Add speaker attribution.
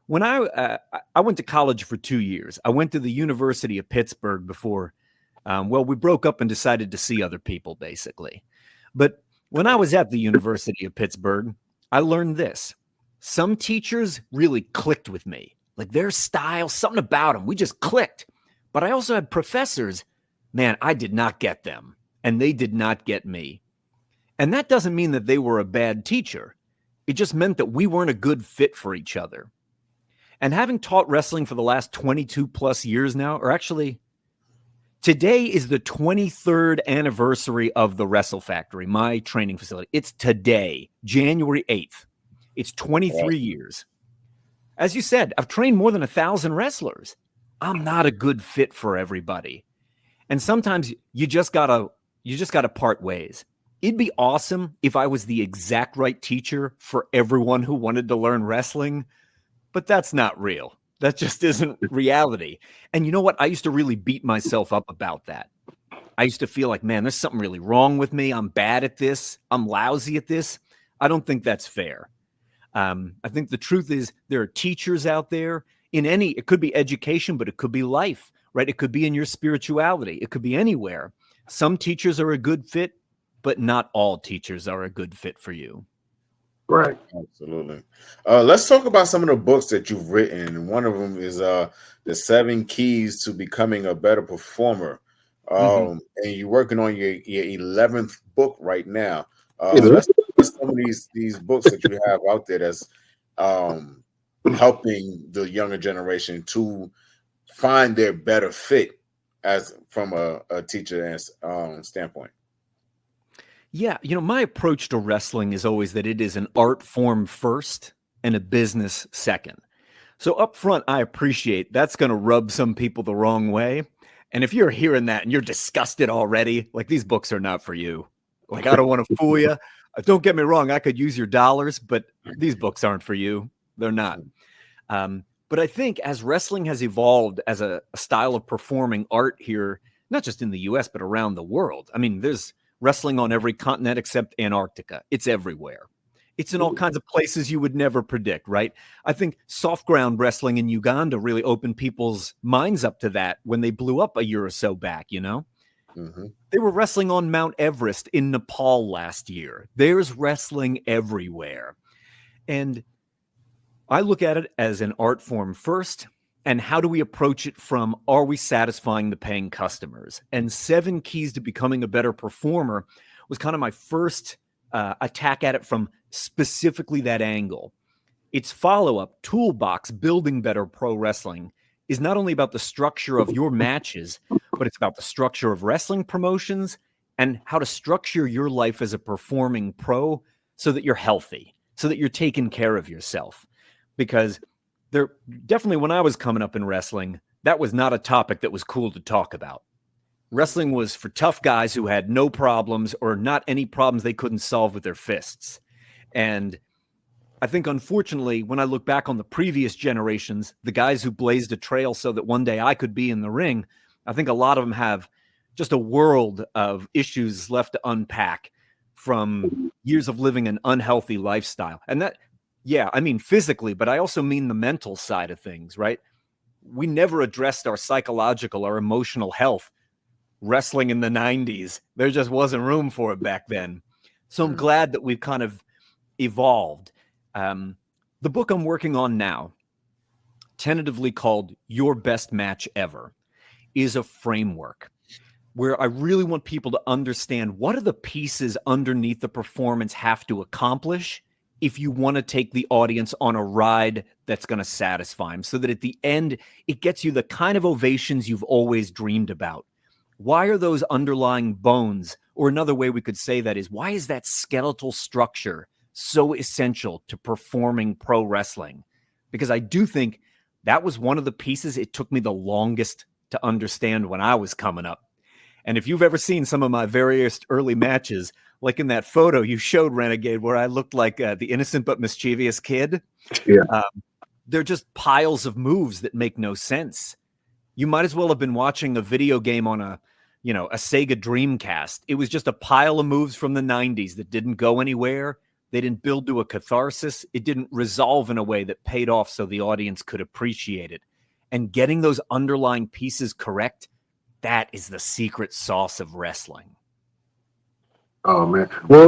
Speaker 1: When I went to college for 2 years. I went to the University of Pittsburgh before. Well, we broke up and decided to see other people, basically. But when I was at the University of Pittsburgh, I learned this: some teachers really clicked with me, like their style, something about them. We just clicked. But I also had professors, man, I did not get them, and they did not get me. And that doesn't mean that they were a bad teacher. It just meant that we weren't a good fit for each other. And having taught wrestling for the last 22 plus years now, or actually, today is the 23rd anniversary of the Wrestle Factory, my training facility. It's today, January 8th. It's 23 years. As you said, I've trained more than 1,000 wrestlers. I'm not a good fit for everybody. And sometimes you just gotta part ways. It'd be awesome if I was the exact right teacher for everyone who wanted to learn wrestling, but that's not real. That just isn't reality. And you know what? I used to really beat myself up about that. I used to feel like, man, there's something really wrong with me. I'm bad at this. I'm lousy at this. I don't think that's fair. I think the truth is there are teachers out there it could be education, but it could be life, right? It could be in your spirituality. It could be anywhere. Some teachers are a good fit, but not all teachers are a good fit for you.
Speaker 2: Right.
Speaker 3: Absolutely. Let's talk about some of the books that you've written. One of them is The 7 Keys to Becoming a Better Performer. And you're working on your 11th book right now. Let's look at some of these books that you have out there that's helping the younger generation to find their better fit as from a teacher standpoint.
Speaker 1: Yeah, my approach to wrestling is always that it is an art form first and a business second. So up front, I appreciate that's going to rub some people the wrong way. And if you're hearing that and you're disgusted already, like, these books are not for you. Like, I don't want to fool you. Don't get me wrong, I could use your dollars, but these books aren't for you. They're not. But I think as wrestling has evolved as a style of performing art here, not just in the US, but around the world. I mean, there's wrestling on every continent except Antarctica. It's everywhere. It's in all kinds of places you would never predict, right? I think soft ground wrestling in Uganda really opened people's minds up to that when they blew up a year or so back, They were wrestling on Mount Everest in Nepal last year. There's wrestling everywhere. And I look at it as an art form first. And how do we approach it from, are we satisfying the paying customers? And 7 Keys to Becoming a Better Performer was kind of my first attack at it from specifically that angle. Its follow-up, Toolbox, Building Better Pro Wrestling, is not only about the structure of your matches, but it's about the structure of wrestling promotions and how to structure your life as a performing pro so that you're healthy, so that you're taking care of yourself. Because definitely when I was coming up in wrestling, that was not a topic that was cool to talk about. Wrestling was for tough guys who had no problems or not any problems they couldn't solve with their fists. And I think, unfortunately, when I look back on the previous generations, the guys who blazed a trail so that one day I could be in the ring, I think a lot of them have just a world of issues left to unpack from years of living an unhealthy lifestyle. And that, yeah, I mean physically, but I also mean the mental side of things, right? We never addressed our psychological or emotional health. Wrestling in the 90s, there just wasn't room for it back then. So I'm glad that we've kind of evolved. The book I'm working on now, tentatively called Your Best Match Ever, is a framework where I really want people to understand what are the pieces underneath the performance have to accomplish if you want to take the audience on a ride that's going to satisfy them, so that at the end, it gets you the kind of ovations you've always dreamed about. Why are those underlying bones, or another way we could say that is, why is that skeletal structure so essential to performing pro wrestling? Because I do think that was one of the pieces it took me the longest to understand when I was coming up. And if you've ever seen some of my various early matches, like in that photo you showed, Renegade, where I looked like the innocent but mischievous kid, they're just piles of moves that make no sense. You might as well have been watching a video game on a Sega Dreamcast. It was just a pile of moves from the 90s that didn't go anywhere. They didn't build to a catharsis. It didn't resolve in a way that paid off so the audience could appreciate it. And getting those underlying pieces correct, that is the secret sauce of wrestling.
Speaker 2: Oh, man. Well,